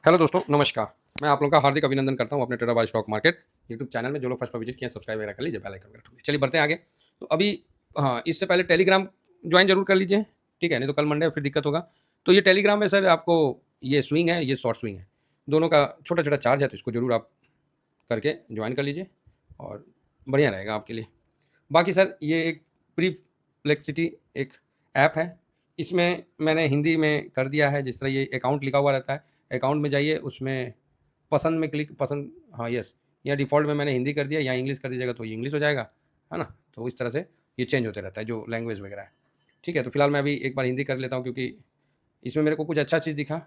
Hello दोस्तों, नमस्कार। मैं आप लोगों का हार्दिक अभिनंदन करता हूँ अपने trader by stock market YouTube channel में। जो लोग फर्स्ट बार विजिट किए हैं, सब्सक्राइब वगैरह कर लीजिए, बेल आइकन वगैरह ठोक दीजिए। चलिए बढ़ते हैं आगे। तो अभी हाँ, इससे पहले टेलीग्राम ज्वाइन ज़रूर कर लीजिए, ठीक है? नहीं तो कल मंडे है, फिर दिक्कत होगा। तो ये टेलीग्राम में सर आपको ये स्विंग है, ये शॉर्ट स्विंग है। दोनों का छोटा-छोटा चार्ज है, तो इसको ज़रूर आप करके ज्वाइन कर लीजिए और बढ़िया रहेगा आपके लिए। बाकी सर ये एक प्रीफ्लेक्सिटी एक ऐप है। इसमें मैंने हिंदी में कर दिया है, जिस तरह ये अकाउंट लिखा हुआ रहता है। अकाउंट में जाइए, उसमें पसंद में क्लिक पसंद हाँ, यस, या डिफ़ॉल्ट में मैंने हिंदी कर दिया, या इंग्लिश कर दीजिएगा तो ये इंग्लिश हो जाएगा, है ना? तो इस तरह से ये चेंज होते रहता है जो लैंग्वेज वगैरह है। ठीक है, तो फिलहाल मैं अभी एक बार हिंदी कर लेता हूँ, क्योंकि इसमें मेरे को कुछ अच्छा चीज़ दिखा।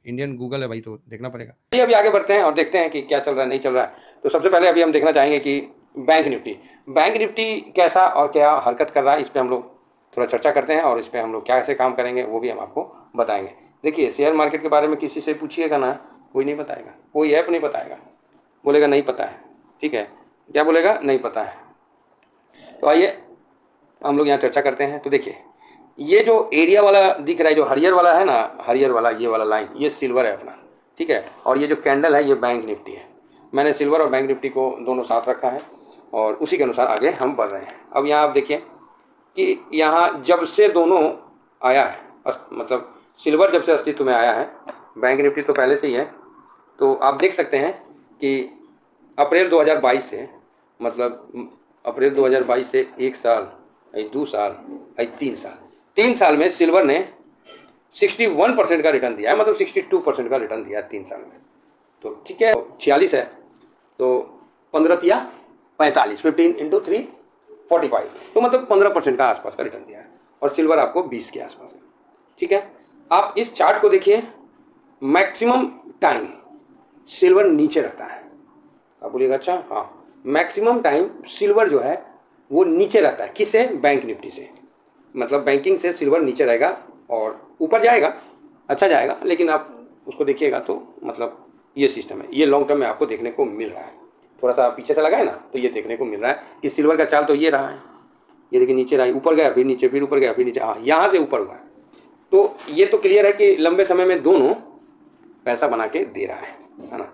इंडियन गूगल है भाई, तो देखना पड़ेगा। चलिए अभी आगे बढ़ते हैं और देखते हैं कि क्या चल रहा है, नहीं चल रहा है। तो सबसे पहले अभी हम देखना चाहेंगे कि बैंक निफ्टी कैसा और क्या हरकत कर रहा है, इस पे हम लोग थोड़ा चर्चा करते हैं और इस पे हम लोग कैसे काम करेंगे वो भी हम आपको बताएंगे। देखिए, शेयर मार्केट के बारे में किसी से पूछिएगा ना, कोई नहीं बताएगा, कोई ऐप नहीं बताएगा, बोलेगा नहीं पता है। ठीक है, क्या बोलेगा? नहीं पता है। तो आइए हम लोग यहाँ चर्चा करते हैं। तो देखिए, ये जो एरिया वाला दिख रहा है, जो हरियर वाला है ना, हरियर वाला ये वाला लाइन, ये सिल्वर है अपना, ठीक है। और ये जो कैंडल है, ये बैंक निफ्टी है। मैंने सिल्वर और बैंक निफ्टी को दोनों साथ रखा है और उसी के अनुसार आगे हम बढ़ रहे हैं। अब यहाँ आप देखिए कि यहाँ जब से दोनों आया है, मतलब सिल्वर जब से अस्तित्व में आया है, बैंक निफ्टी तो पहले से ही है। तो आप देख सकते हैं कि अप्रैल 2022 से, मतलब अप्रैल 2022 से 1 साल, 2 साल, 3 साल, 3 साल में सिल्वर ने 61% का रिटर्न दिया है, मतलब 62% का रिटर्न दिया है 3 साल में। तो ठीक है, 46 है तो 15 तिया 45, 15 इंटू 3 45, तो मतलब 15% का आसपास का रिटर्न दिया है और सिल्वर आपको 20 के आसपास है। ठीक है, आप इस चार्ट को देखिए, मैक्सिमम टाइम सिल्वर नीचे रहता है। आप बोलिएगा अच्छा, हाँ, मैक्सिमम टाइम सिल्वर जो है वो नीचे रहता है। किससे? बैंक निफ्टी से। मतलब बैंकिंग से सिल्वर नीचे रहेगा और ऊपर जाएगा, अच्छा जाएगा, लेकिन आप उसको देखिएगा तो मतलब ये सिस्टम है, ये लॉन्ग टर्म में आपको देखने को मिल रहा है। थोड़ा सा पीछे से लगाए ना, तो ये देखने को मिल रहा है कि सिल्वर का चाल तो ये रहा है। ये देखिए, नीचे रहा, ऊपर गया, फिर नीचे, फिर ऊपर गया, फिर नीचे, हाँ, यहाँ से ऊपर हुआ है। तो ये तो क्लियर है कि लंबे समय में दोनों पैसा बना के दे रहा है ना।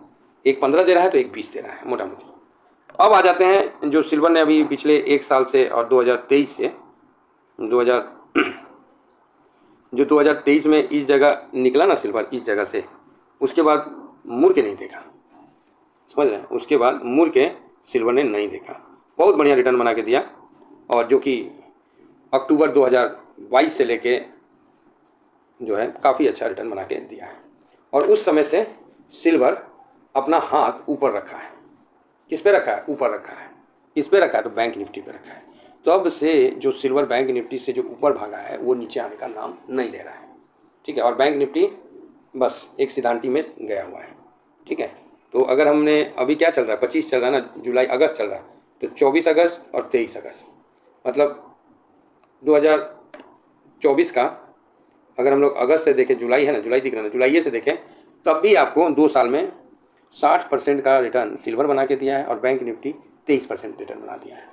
एक 15 दे रहा है तो एक 20 दे रहा है, मोटा मोटी। अब आ जाते हैं जो सिल्वर ने अभी पिछले 1 साल से और 2023 से 2000 जो 2023 में इस जगह निकला ना सिल्वर, इस जगह से, उसके बाद मुड़ के नहीं देखा, समझ रहे हैं? उसके बाद मुड़ के सिल्वर ने नहीं देखा, बहुत बढ़िया रिटर्न बना के दिया। और जो कि अक्टूबर 2022 से लेके जो है काफ़ी अच्छा रिटर्न बना के दिया है। और उस समय से सिल्वर अपना हाथ ऊपर रखा है। किस पे रखा है? ऊपर रखा है। किस पे रखा है? तो बैंक निफ्टी पे रखा है। तब से जो सिल्वर बैंक निफ्टी से जो ऊपर भागा है, वो नीचे आने का नाम नहीं ले रहा है। ठीक है, और बैंक निफ्टी बस एक सिद्धांति में गया हुआ है। ठीक है, तो अगर हमने अभी क्या चल रहा है, 25 चल रहा है ना, जुलाई अगस्त चल रहा है, तो 24 अगस्त और 23 अगस्त, मतलब 2024 का अगर हम लोग अगस्त से देखें, जुलाई है ना, जुलाई दिख रहा है ना, जुलाई से देखें, तब भी आपको 2 साल में 60% का रिटर्न सिल्वर बना के दिया है और बैंक निफ्टी 23% रिटर्न बना दिया है।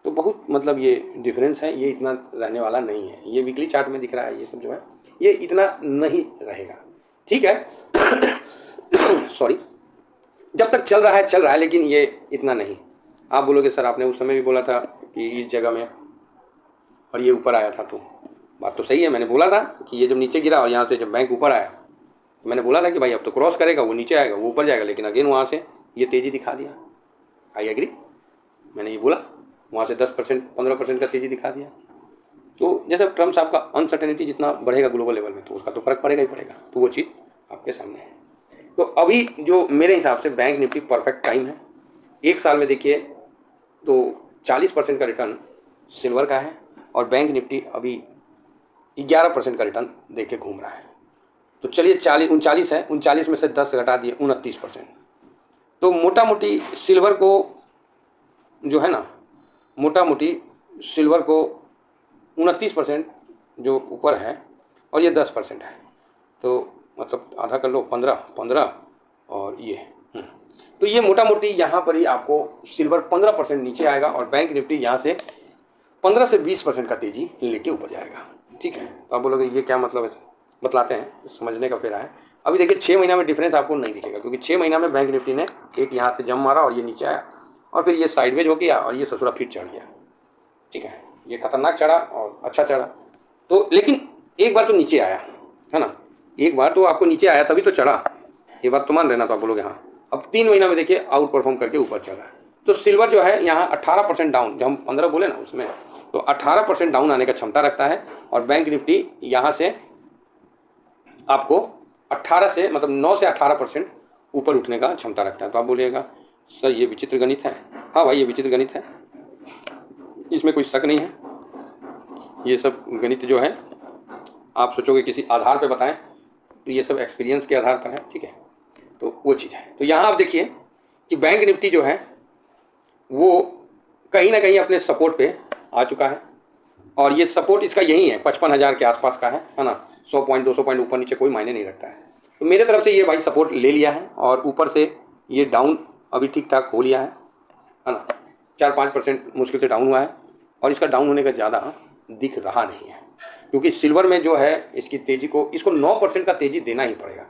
तो बहुत मतलब ये डिफरेंस है, ये इतना रहने वाला नहीं है। ये वीकली चार्ट में दिख रहा है, ये सब जो है ये इतना नहीं रहेगा। ठीक है सॉरी, जब तक चल रहा है, लेकिन ये इतना नहीं। आप बोलोगे सर आपने उस समय भी बोला था कि इस जगह में और ये ऊपर आया था, तो बात तो सही है। मैंने बोला था कि ये जब नीचे गिरा और यहाँ से जब बैंक ऊपर आया, तो मैंने बोला था कि भाई अब तो क्रॉस करेगा, वो नीचे आएगा, वो ऊपर जाएगा, लेकिन अगेन वहाँ से ये तेज़ी दिखा दिया। आई एग्री, मैंने ये बोला, वहाँ से 10% 15% का तेज़ी दिखा दिया। तो जैसे ट्रम्प साहब का अनसर्टेनिटी जितना बढ़ेगा ग्लोबल लेवल में, तो उसका तो फर्क पड़ेगा ही पड़ेगा। तो वो चीज़ आपके सामने है। तो अभी जो मेरे हिसाब से बैंक निफ्टी परफेक्ट टाइम है। 1 साल में देखिए तो 40% का रिटर्न सिल्वर का है और बैंक निफ्टी अभी 11% का रिटर्न दे के घूम रहा है। तो चलिए 39 है, 39 में से 10 घटा दिए, 29%। तो मोटा मोटी सिल्वर को जो है ना, मोटा मोटी सिल्वर को 29% जो ऊपर है और ये 10% है, तो मतलब आधा कर लो, 15 और ये तो ये मोटा मोटी यहाँ पर ही आपको सिल्वर 15% नीचे आएगा और बैंक निफ्टी यहाँ से 15 से 20% का तेज़ी लेके ऊपर जाएगा। ठीक है, तो आप बोलोगे ये क्या मतलब है, बतलाते हैं, समझने का फेरा है। अभी देखिए 6 महीना में डिफरेंस आपको नहीं दिखेगा, क्योंकि 6 महीना में बैंक निफ्टी ने एक यहाँ से जंप मारा और ये नीचे आया और फिर ये साइडवेज हो गया और ये ससुरा फिर चढ़ गया। ठीक है, ये खतरनाक चढ़ा और अच्छा चढ़ा, तो लेकिन एक बार तो नीचे आया है ना, एक बार तो आपको नीचे आया तभी तो चढ़ा, ये बात तो मान रहे ना। तो आप बोलोगे हाँ। अब 3 महीना में देखिए आउट परफॉर्म करके ऊपर चल रहा है। तो सिल्वर जो है यहाँ 18% डाउन, जो हम 15 बोले ना उसमें, तो 18% डाउन आने का क्षमता रखता है। और बैंक निफ्टी यहाँ से आपको 18 से मतलब 9 से 18% ऊपर उठने का क्षमता रखता है। तो आप बोलिएगा सर ये विचित्र गणित है। हाँ भाई, ये विचित्र गणित है, इसमें कोई शक नहीं है। ये सब गणित जो है आप सोचोगे किसी आधार पे बताएं, तो ये सब एक्सपीरियंस के आधार पर है। ठीक है, तो वो चीज़ है। तो यहाँ आप देखिए कि बैंक निफ्टी जो है वो कहीं ना कहीं अपने सपोर्ट पे आ चुका है, और ये सपोर्ट इसका यही है 55,000 के आसपास का है ना। 100 पॉइंट 200 पॉइंट ऊपर नीचे कोई मायने नहीं रखता है। तो मेरे तरफ से ये भाई सपोर्ट ले लिया है, और ऊपर से ये डाउन अभी ठीक ठाक हो लिया है ना। 4-5% मुश्किल से डाउन हुआ है, और इसका डाउन होने का ज़्यादा दिख रहा नहीं है, क्योंकि सिल्वर में जो है इसकी तेज़ी को, इसको 9% का तेज़ी देना ही पड़ेगा।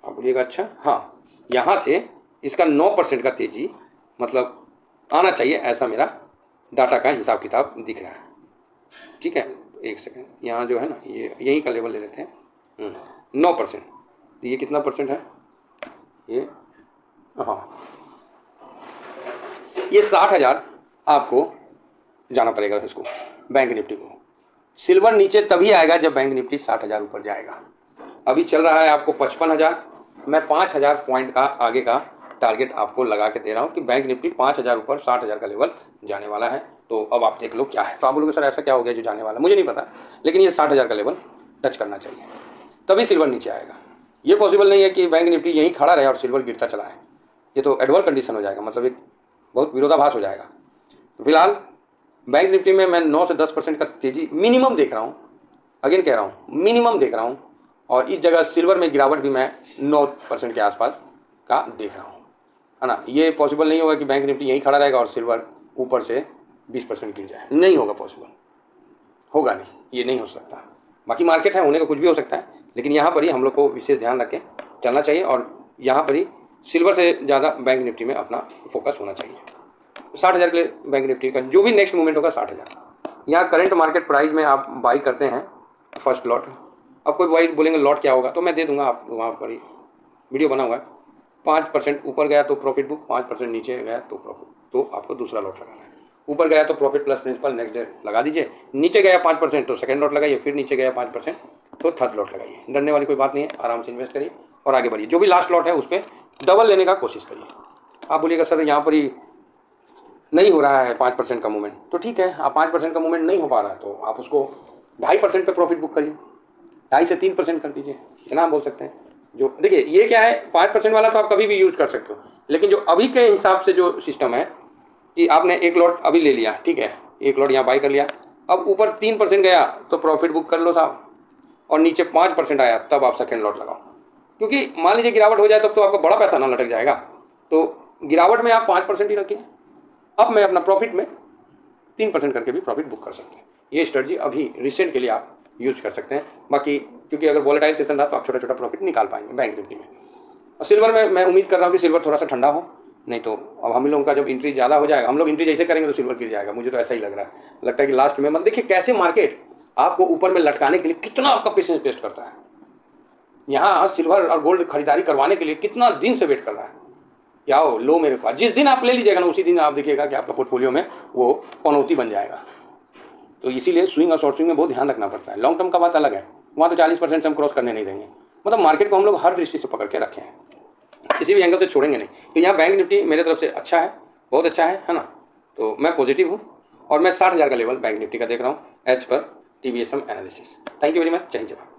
आप बोलिएगा अच्छा, हाँ यहाँ से इसका 9% का तेज़ी मतलब आना चाहिए, ऐसा मेरा डाटा का हिसाब किताब दिख रहा है। ठीक है, एक सेकंड, यहाँ जो है ना ये यहीं का लेवल ले लेते हैं 9%। तो ये कितना परसेंट है ये, हाँ ये 60,000 आपको जाना पड़ेगा इसको, बैंक निफ्टी को। सिल्वर नीचे तभी आएगा जब बैंक निफ्टी 60,000 ऊपर जाएगा। अभी चल रहा है आपको 55,000, मैं 5,000 पॉइंट का आगे का टारगेट आपको लगा के दे रहा हूँ कि बैंक निफ्टी 5,000 ऊपर 60,000 का लेवल जाने वाला है। तो अब आप देख लो क्या है। तो आप बोलोगे सर ऐसा क्या हो गया जो जाने वाला, मुझे नहीं पता, लेकिन ये 60,000 का लेवल टच करना चाहिए, तभी सिल्वर नीचे आएगा। ये पॉसिबल नहीं है कि बैंक निफ्टी यहीं खड़ा रहे और सिल्वर गिरता चला है, ये तो एडवर्स कंडीशन हो जाएगा, मतलब एक बहुत विरोधाभास हो जाएगा। तो फिलहाल बैंक निफ्टी में मैं 9 से 10% का तेज़ी मिनिमम देख रहा हूँ, अगेन कह रहा हूँ मिनिमम देख रहा हूँ। और इस जगह सिल्वर में गिरावट भी मैं 9% के आसपास का देख रहा हूँ, है ना। ये पॉसिबल नहीं होगा कि बैंक निफ्टी यहीं खड़ा रहेगा और सिल्वर ऊपर से 20% गिर जाए, नहीं होगा, पॉसिबल होगा नहीं, ये नहीं हो सकता। बाकी मार्केट है, होने का कुछ भी हो सकता है, लेकिन यहाँ पर ही हम लोग को विशेष ध्यान रख के चलना चाहिए, और यहाँ पर ही सिल्वर से ज़्यादा बैंक निफ्टी में अपना फोकस होना चाहिए। 60,000 के लिए बैंक निफ्टी का जो भी नेक्स्ट मूवमेंट होगा 60,000। यहाँ करंट मार्केट प्राइस में आप बाई करते हैं फर्स्ट लॉट। अब कोई भाई बोलेंगे लॉट क्या होगा, तो मैं दे दूंगा, आप वहाँ पर ही वीडियो बना हुआ है। 5% ऊपर गया तो प्रॉफिट बुक, 5% नीचे गया तो प्रॉफिट, तो आपको दूसरा लॉट लगाना है। ऊपर गया तो profit plus principal next day लगा दीजिए, नीचे गया 5% तो सेकंड लॉट लगाइए, फिर नीचे गया 5% तो थर्ड लॉट लगाइए। डरने वाली कोई बात नहीं है, आराम से इन्वेस्ट करिए और आगे बढ़िए। जो भी लास्ट लॉट है उस पर डबल लेने का कोशिश करिए। आप बोलिएगा सर यहाँ पर ही नहीं हो रहा है 5% का मूवमेंट, तो ठीक है, आप 5% का मूवमेंट नहीं हो पा रहा है तो आप उसको 2.5% पे प्रॉफिट बुक करिए, 2.5 से 3% कर दीजिए, इतना आप बोल सकते हैं। जो देखिए ये क्या है, 5% वाला तो आप कभी भी यूज कर सकते हो, लेकिन जो अभी के हिसाब से जो सिस्टम है कि आपने एक लॉट अभी ले लिया, ठीक है, एक लॉट यहाँ बाई कर लिया, अब ऊपर 3% गया तो प्रॉफिट बुक कर लो साहब, और नीचे 5% आया तब आप सेकेंड लॉट लगाओ, क्योंकि मान लीजिए गिरावट हो जाए तब तो आपका बड़ा पैसा ना लटक जाएगा। तो गिरावट में आप 5% ही रखिए, अब मैं अपना प्रॉफिट में 3% करके भी प्रॉफिट बुक कर सकते हैं। ये स्ट्रेटजी अभी रिसेंट के लिए आप यूज कर सकते हैं। बाकी क्योंकि अगर वॉलेटाइल सेशन रहा तो आप छोटा छोटा प्रॉफिट निकाल पाएंगे बैंक निफ्टी में। और सिल्वर में मैं उम्मीद कर रहा हूँ कि सिल्वर थोड़ा सा ठंडा हो, नहीं तो अब हम लोगों का जब एंट्री ज़्यादा हो जाएगा, हम लोग एंट्री जैसे करेंगे तो सिल्वर गिर जाएगा, मुझे तो ऐसा ही लग रहा है। लगता है कि लास्ट में मतलब देखिए कैसे मार्केट आपको ऊपर में लटकाने के लिए कितना आपका पेशेंस टेस्ट करता है। यहाँ सिल्वर और गोल्ड खरीदारी करवाने के लिए कितना दिन से वेट कर रहा है, क्या हो लो मेरे पास, जिस दिन आप ले लीजिएगा ना उसी दिन आप देखिएगा कि आपका पोर्टफोलियो में वो पनौती बन जाएगा। तो इसीलिए स्विंग और शॉर्ट स्विंग में बहुत ध्यान रखना पड़ता है। लॉन्ग टर्म का बात अलग है, वहाँ तो 40% से हम क्रॉस करने नहीं देंगे, मतलब मार्केट को हम लोग हर दृष्टि से पकड़ के रखें, किसी भी एंगल से छोड़ेंगे नहीं। तो यहाँ बैंक निफ्टी मेरे तरफ से अच्छा है, बहुत अच्छा है ना। तो मैं पॉजिटिव हूँ और मैं 60,000 का लेवल बैंक निफ्टी का देख रहा हूँ as per TBSM analysis. Thank you very much, जय हिंद जय भारत।